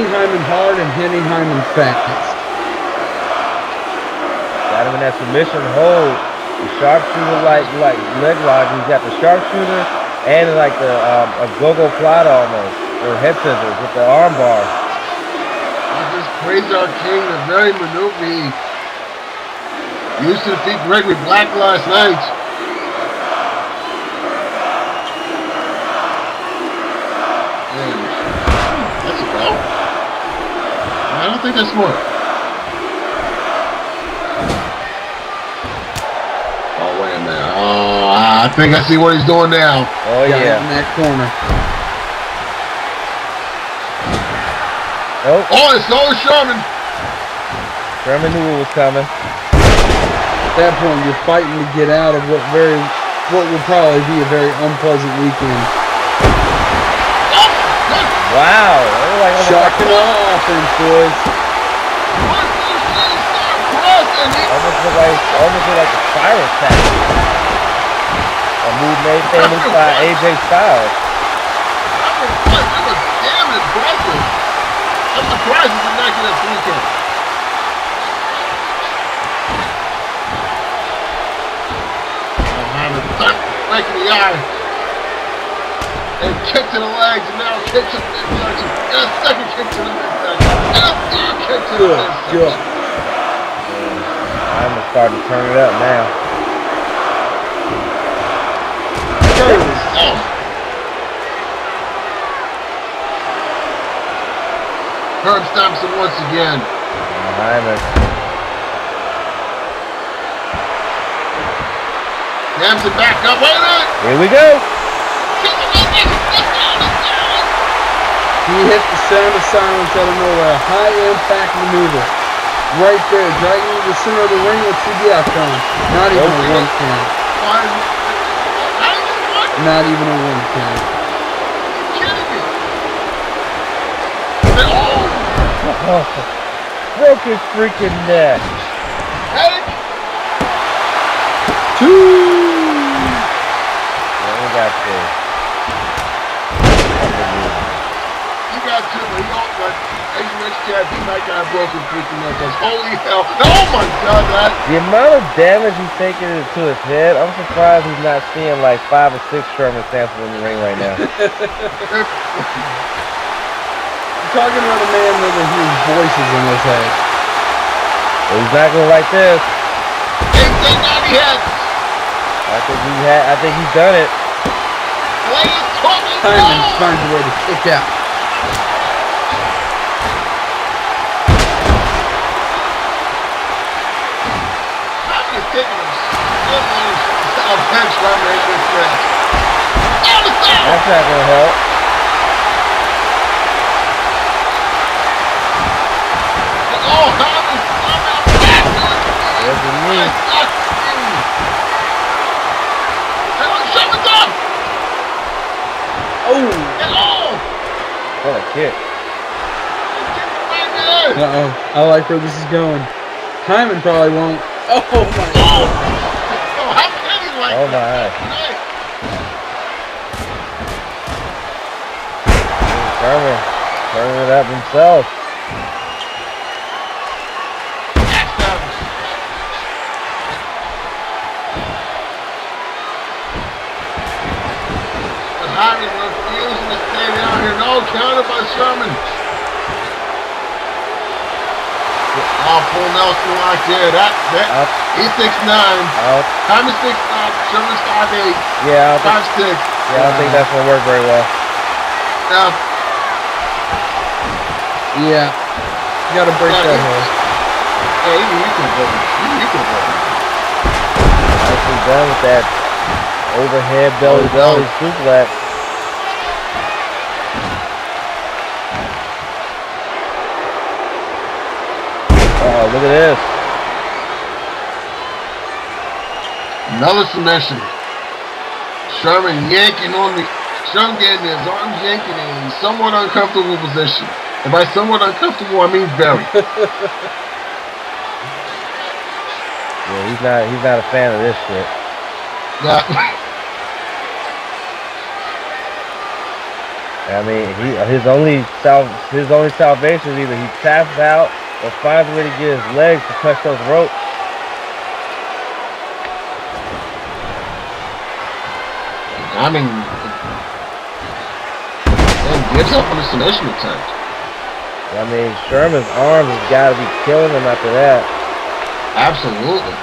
Heinman hard and hitting Heinman fast. Got him in that submission hold. The sharpshooter like leg lock. He's got the sharpshooter and like the a go-go plata almost, or head scissors with the arm bar. This praise our king, the very maneuver he used to defeat Gregory Black last night. And that's a go. I don't think that's smart. Oh, wait a minute. Oh, I think I see what he's doing now. Oh yeah. In that corner. Nope. Oh, it's always Sherman. Sherman knew it was coming. At that point, you're fighting to get out of what will probably be a very unpleasant weekend. Wow. Shock and awe offense, boys. Almost look like the Pyra attack. A move made famous by AJ Styles. That was damn impressive. I'm surprised he did not get that 3 count. Right to the eye. And kick to the legs, and now kick to the midsection. And a second kick to the midsection. And a third kick to the midsection. I'm starting to turn it up now. Oh. Herb Samson once again. Heinman. Samson back up. Wait a minute. Here we go. He hit the sound of silence out of nowhere. A high impact maneuver. Right there, dragging to the center of the ring. Let's see the outcome. Not even a 1 count. Not even a 1 count. Oh, broke his freaking neck. Two. We got this. You got two, but you don't like Asian Rich Cat, he might got a broken freaking neck. Because holy hell, Oh my God, that. The amount of damage he's taking to his head, I'm surprised he's not seeing like 5 or 6 Sherman samples in the ring right now. You're talking about a man that hears voices in his head. Well, he's not gonna like this. Hits. I think he's done it. Heinman finds a way to kick out. That's not gonna help. There's the knee. Oh! What a kick. Uh-oh. I like where this is going. Heinman probably won't. Oh my God. Oh my. Sherman turning it up himself. Heinman refusing to stay down here. No, counter by Sherman. Oh, full Nelson right there. He's 6'9". Heinman's 6'9". Sherman's 5'8". Yeah, 5'6". I don't think that's gonna work very well. Yeah. You gotta break that hole. Yeah, you can vote. You can vote. Nicely done with that overhead belly suplex. Oh, look at this. Another submission. Sherman getting his arms yanking in a somewhat uncomfortable position. And by somewhat uncomfortable, I mean very. Yeah, he's not a fan of this shit. I mean, his only salvation is either he taps out or finds a way to get his legs to touch those ropes. I mean, gives up on the submission attempt. I mean, Sherman's arms has got to be killing him after that. Absolutely.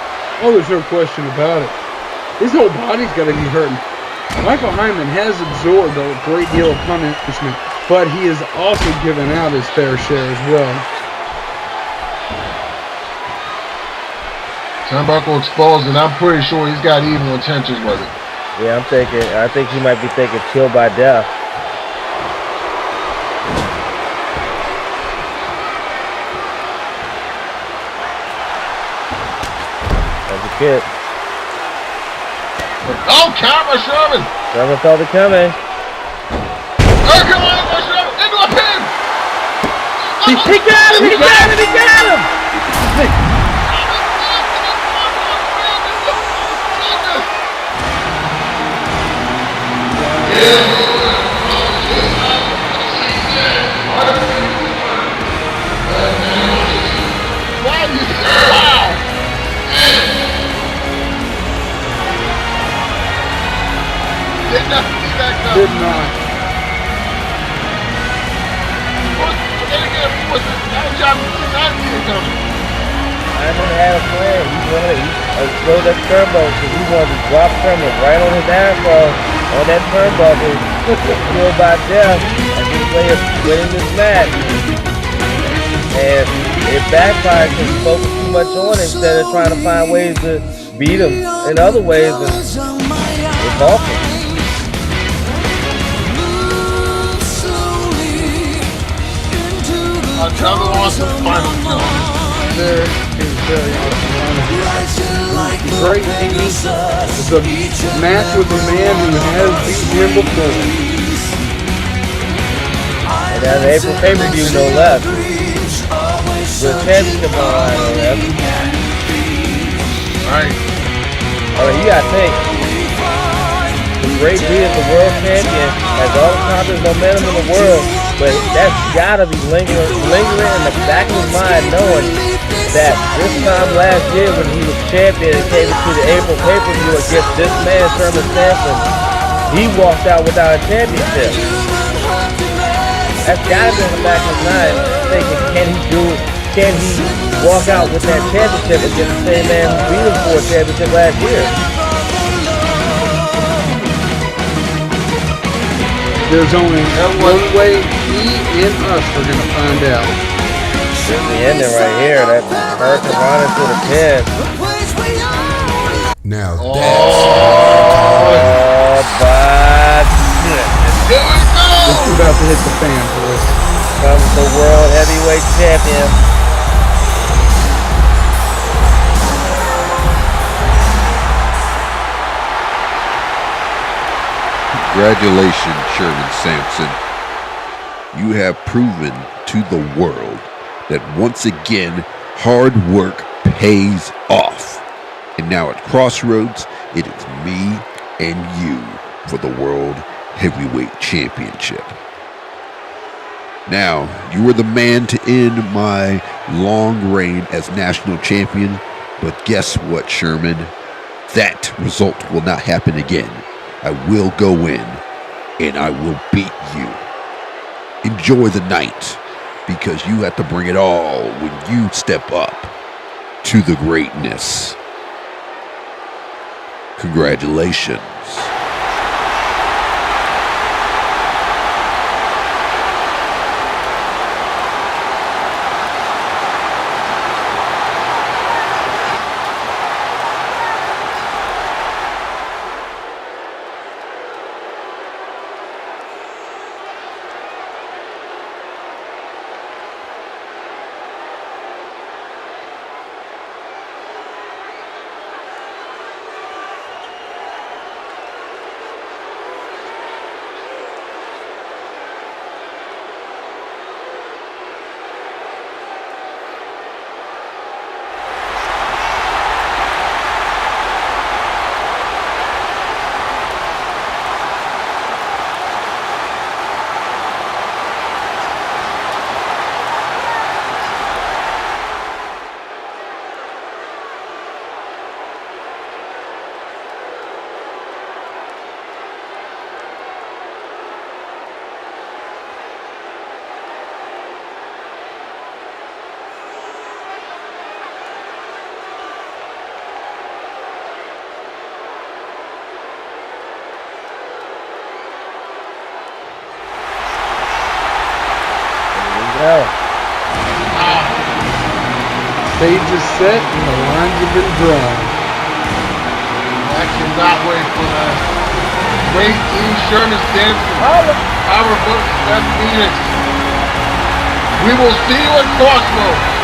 Oh, there's no question about it. His whole body's got to be hurting. Michael Heinman has absorbed a great deal of punishment, but he has also given out his fair share as well. Turnbuckle exposed, and I'm pretty sure he's got evil intentions with it. Yeah, I think he might be thinking kill by death. That's a kick. Oh, count by Sherman! Sherman felt it coming. Hercules by Sherman into a pin! He got him! He got him! He got him! Did not. Heinman had a plan. He wanted to explode that turnbuckle because he wanted to drop Sherman right on his downfall on that turnbuckle, killed by death, as his way of winning this match. And it backfired because he focused too much on it instead of trying to find ways to beat him in other ways. And it's awful. Another awesome final kill. There is very awesome. Great technique. It's a match with a man who has beaten him before. And that's an April pay-per-view, no less. With a championship on the line, no less. Right. I mean, you gotta think. The great beat as the world champion has all the confidence, momentum in the world, but that's gotta be lingering in the back of his mind, knowing that this time last year when he was champion and came into the April pay-per-view against this man, Sherman Samson, he walked out without a championship. That's gotta be in the back of his mind, thinking, can he walk out with that championship against the same man who beat him for a championship last year? There's only one way he and us are going to find out. This is the ending right here. That Hurricane Runner to the pin. Now Oh, my goodness. Here we go! This is about to hit the fan, boys. Comes the World Heavyweight Champion. Congratulations, Sherman Samson. You have proven to the world that once again, hard work pays off. And now at Crossroads, it is me and you for the World Heavyweight Championship. Now, you were the man to end my long reign as national champion, but guess what, Sherman? That result will not happen again. I will go in, and I will beat you. Enjoy the night, because you have to bring it all when you step up to the greatness. Congratulations. Stage is set and the lines have been drawn. I cannot wait for that. Great team, Sherman Samson, Pyra versus Beth. We will see you at Crossroads.